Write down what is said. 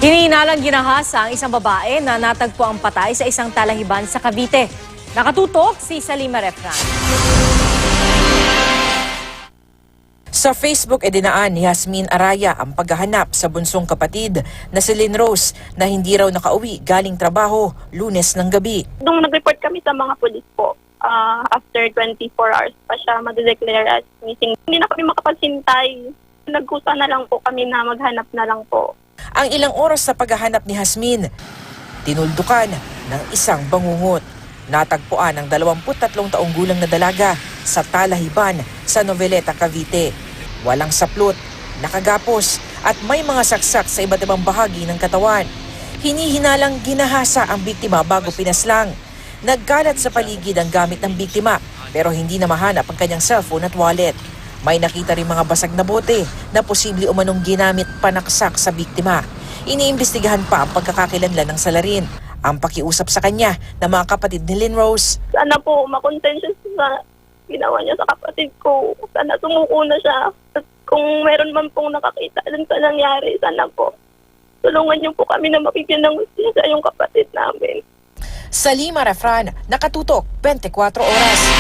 Hinihinalang ginahasa ang isang babae na natagpo ang patay sa isang talahiban sa Cavite. Nakatutok si Salima Refran. Sa Facebook, dinaan ni Jasmine Araya ang paghahanap sa bunsong kapatid na si Lynn Rose na hindi raw nakauwi galing trabaho Lunes ng gabi. Nung nag-report kami sa mga pulis po, after 24 hours pa siya mag-declare as missing. Hindi na kami makapagsintay. Nagkusa na lang po kami na maghanap na lang po. Ang ilang oras sa paghahanap ni Jasmine, tinuldukan ng isang bangungot. Natagpuan ang 23 taong gulang na dalaga sa talahiban sa Noveleta, Cavite. Walang saplot, nakagapos at may mga saksak sa iba't ibang bahagi ng katawan. Hinihinalang ginahasa ang biktima bago pinaslang. Nagkalat sa paligid ang gamit ng biktima pero hindi na mahanap ang kanyang cellphone at wallet. May nakita rin mga basag na bote na posible umanong ginamit panaksak sa biktima. Iniimbestigahan pa ang pagkakakilanlan ng salarin. Ang pakiusap sa kanya ng mga kapatid ni Lynn Rose. Sana po makonsensya sa ginawa niya sa kapatid ko. Sana sumuko na siya. At kung meron man pong nakakita dun sa nangyari, sana po tulungan niyo po kami na mabigyan ng hustisya yung kapatid namin. Salima Refran, nakatutok 24 oras.